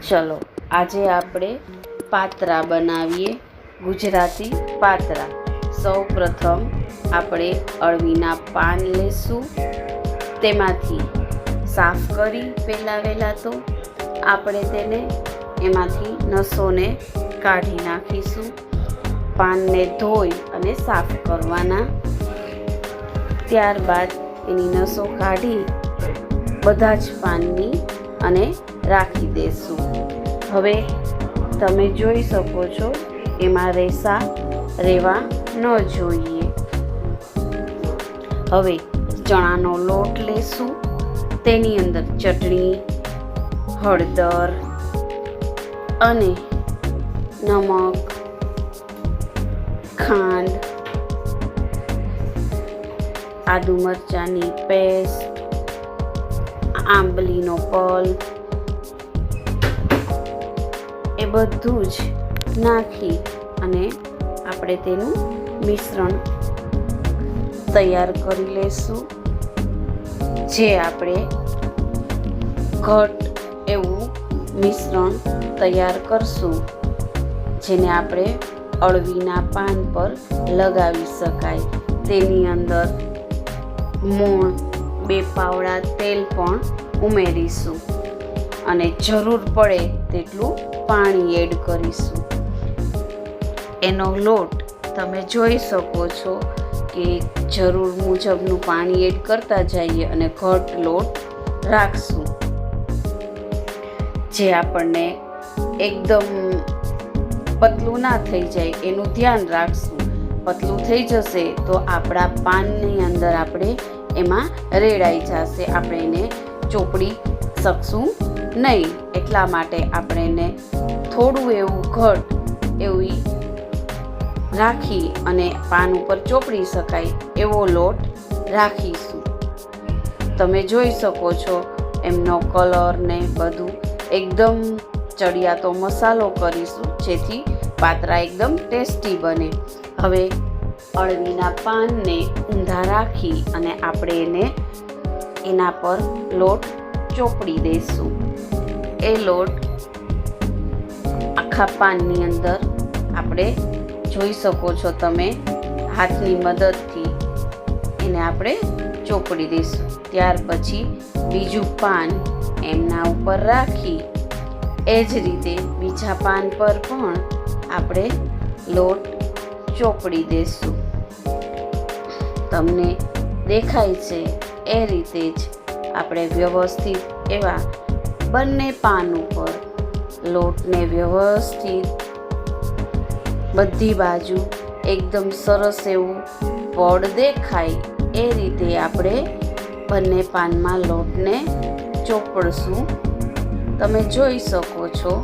ચલો આજે આપણે પાતરા બનાવીએ, ગુજરાતી પાતરા. સૌ પ્રથમ આપણે અળવીના પાન લેશું, તેમાંથી સાફ કરી વહેલા તો આપણે તેને એમાંથી નસોને કાઢી નાખીશું. પાનને ધોઈ અને સાફ કરવાના. ત્યારબાદ એની નસો કાઢી બધા જ પાનની અને રાખી દેશું. હવે તમે જોઈ શકો છો એમાં રેસા રહેવા ન જોઈએ. હવે ચણાનો લોટ લેશું, તેની અંદર ચટણી, હળદર અને નમક, ખાંડ, આદુ મરચાંની પેસ્ટ, આંબલીનો પલ્પ એ બધું જ નાખી અને આપણે તેનું મિશ્રણ તૈયાર કરી લેશું. જે આપણે ઘટ એવું મિશ્રણ તૈયાર કરશું, જેને આપણે અળવીના પાન પર લગાવી શકાય. તેની અંદર મૂળ 2 પાવડા તેલ પણ ઉમેરીશું અને જરૂર પડે તેટલું પાણી એડ કરીશું. એનો લોટ તમે જોઈ શકો છો કે જરૂર મુજબનું પાણી એડ કરતા જઈએ અને ઘટ લોટ રાખશું. જે આપણને એકદમ પતલું ના થઈ જાય એનું ધ્યાન રાખશું. પતલું થઈ જશે તો આપણા પાનની અંદર આપણે એમાં રેડાઈ જશે, આપણે એને ચોપડી શકશું નહીં. એટલા માટે આપણે એને થોડું એવું ઘટ એવી રાખી અને પાન ઉપર ચોપડી શકાય એવો લોટ રાખીશું. તમે જોઈ શકો છો એમનો કલર ને બધું એકદમ ચડિયાતો મસાલો કરીશું, જેથી પાતરા એકદમ ટેસ્ટી બને. હવે અળવીના પાનને ઊંધા રાખી અને આપણે એને એના પર લોટ ચોપડી દઈશું. એ લોટ આખા પાનની અંદર આપણે જોઈ શકો છો તમે હાથની મદદથી એને આપણે ચોપડી દઈશું. ત્યાર પછી બીજું પાન એમના ઉપર રાખી એ જ રીતે બીજા પાન પર પણ આપણે લોટ ચોપડી દઈશું. તમને દેખાય છે એ રીતે જ આપણે વ્યવસ્થિત એવા બંને પાન ઉપર લોટને વ્યવસ્થિત બધી બાજુ એકદમ સરસ એવું પડ દેખાય એ રીતે આપણે બંને પાનમાં લોટને ચોપડશું. તમે જોઈ શકો છો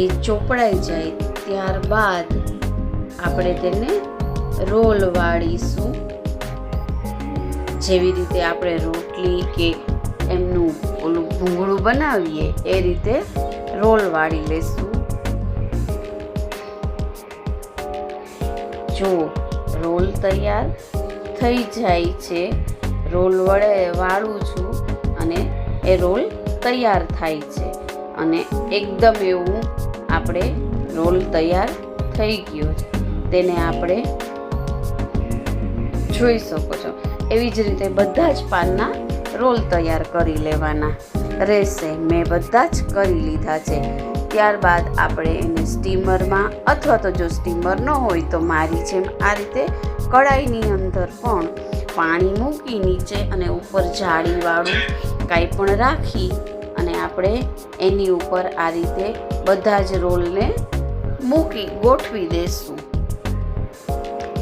એ ચોપડાઈ જાય ત્યારબાદ આપણે તેને રોલ વાળીશું. જેવી રીતે આપણે રોટલી કે એમનું ઓલું ભૂંગળું બનાવીએ એ રીતે રોલ વાળી લેશું. જો રોલ તૈયાર થઈ જાય છે, રોલ વડે વાળું છું અને એ રોલ તૈયાર થાય છે અને એકદમ એવું આપણે રોલ તૈયાર થઈ ગયો છે. તેને આપણે જોઈ શકો છો એવી જ રીતે બધા જ પાનના રોલ તૈયાર કરી લેવાના રહેશે. મેં બધા જ કરી લીધા છે. ત્યારબાદ આપણે એને સ્ટીમરમાં અથવા તો જો સ્ટીમર ન હોય તો મારી જેમ આ રીતે કડાઈની અંદર પણ પાણી મૂકી નીચે અને ઉપર જાળીવાળું કાંઈ પણ રાખી અને આપણે એની ઉપર આ રીતે બધા જ રોલને મૂકી ગોઠવી દેશું.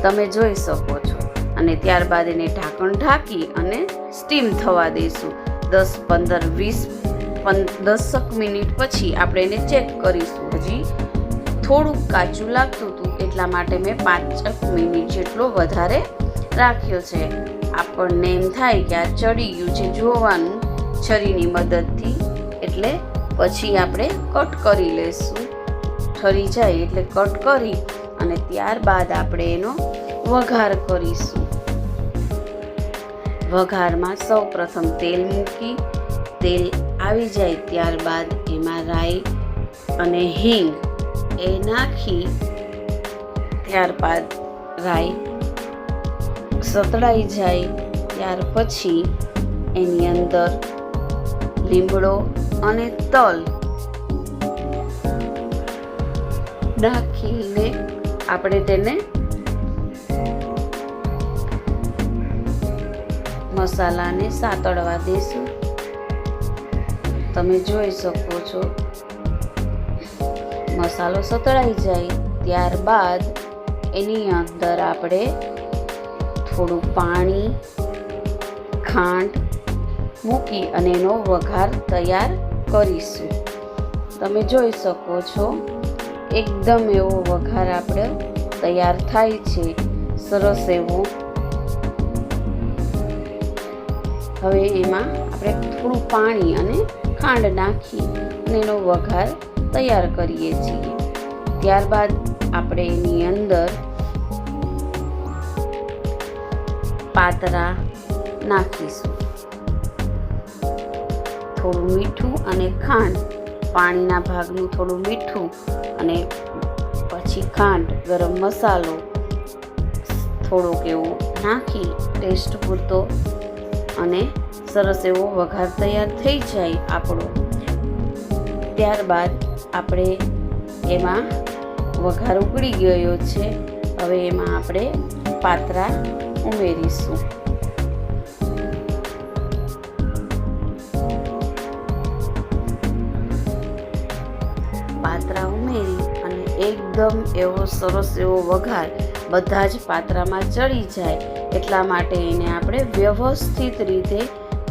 તમે જોઈ શકો છો. અને ત્યારબાદ એને ઢાંકણ ઢાંકી અને સ્ટીમ થવા દઈશું. 10-15-20 મિનિટ પછી આપણે એને ચેક કરીશું. હજી થોડુંક કાચું લાગતું હતું એટલા માટે મેં 5 મિનિટ જેટલો વધારે રાખ્યો છે. આપણને એમ થાય કે આ ચડી ગયું છે જોવાનું છરીની મદદથી, એટલે પછી આપણે કટ કરી લઈશું. ઠરી જાય એટલે કટ કરી અને ત્યારબાદ આપણે એનો વઘાર કરીશું. વઘારમાં સૌ પ્રથમ તેલ મૂકી તેલ આવી જાય ત્યારબાદ એમાં રાઈ અને હિંગ એ નાખી ત્યારબાદ રાઈ સતળાઈ જાય ત્યાર પછી એની અંદર લીમડો અને તલ નાખીને આપણે તેને મસાલાને સાતળવા દઈશું. તમે જોઈ શકો છો મસાલો સતળાઈ જાય ત્યારબાદ એની અંદર આપણે થોડું પાણી ખાંડ મૂકી અને એનો વઘાર તૈયાર કરીશું. તમે જોઈ શકો છો એકદમ એવો વઘાર આપણે તૈયાર થાય છે, સરસ એવો. હવે એમાં આપણે થોડું પાણી અને ખાંડ નાખી અને એનો વઘાર તૈયાર કરીએ છીએ. ત્યારબાદ આપણે એની અંદર પાતરા નાખીશું, થોડું મીઠું અને ખાંડ, પાણીના ભાગનું થોડું મીઠું અને પછી ખાંડ, ગરમ મસાલો થોડોક એવો નાખી ટેસ્ટ પૂરતો અને સરસ એવો વઘાર તૈયાર થઈ જાય આપણો. ત્યારબાદ આપણે એમાં વઘાર ઉકળી ગયો છે. હવે એમાં આપણે પાતરા ઉમેરીશું. પાતરા ઉમેરી અને એકદમ એવો સરસ એવો વઘાર બધા જ પાત્રામાં ચડી જાય એટલા માટે એને આપણે વ્યવસ્થિત રીતે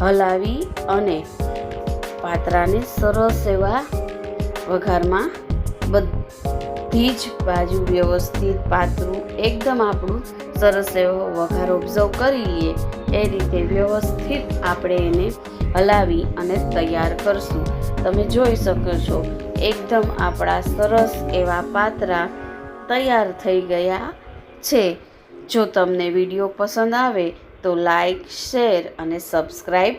હલાવી અને પાત્રાને સરસ એવા વઘારમાં બધી જ બાજુ વ્યવસ્થિત પાતળું એકદમ આપણું સરસ એવો વઘાર ઓબ્ઝર્વ કરી લઈએ એ રીતે વ્યવસ્થિત આપણે એને હલાવી અને તૈયાર કરશું. તમે જોઈ શકો છો એકદમ આપણા સરસ એવા પાતરા તૈયાર થઈ ગયા છે. જો તમને વિડીયો પસંદ આવે તો લાઈક, શેર અને સબસ્ક્રાઈબ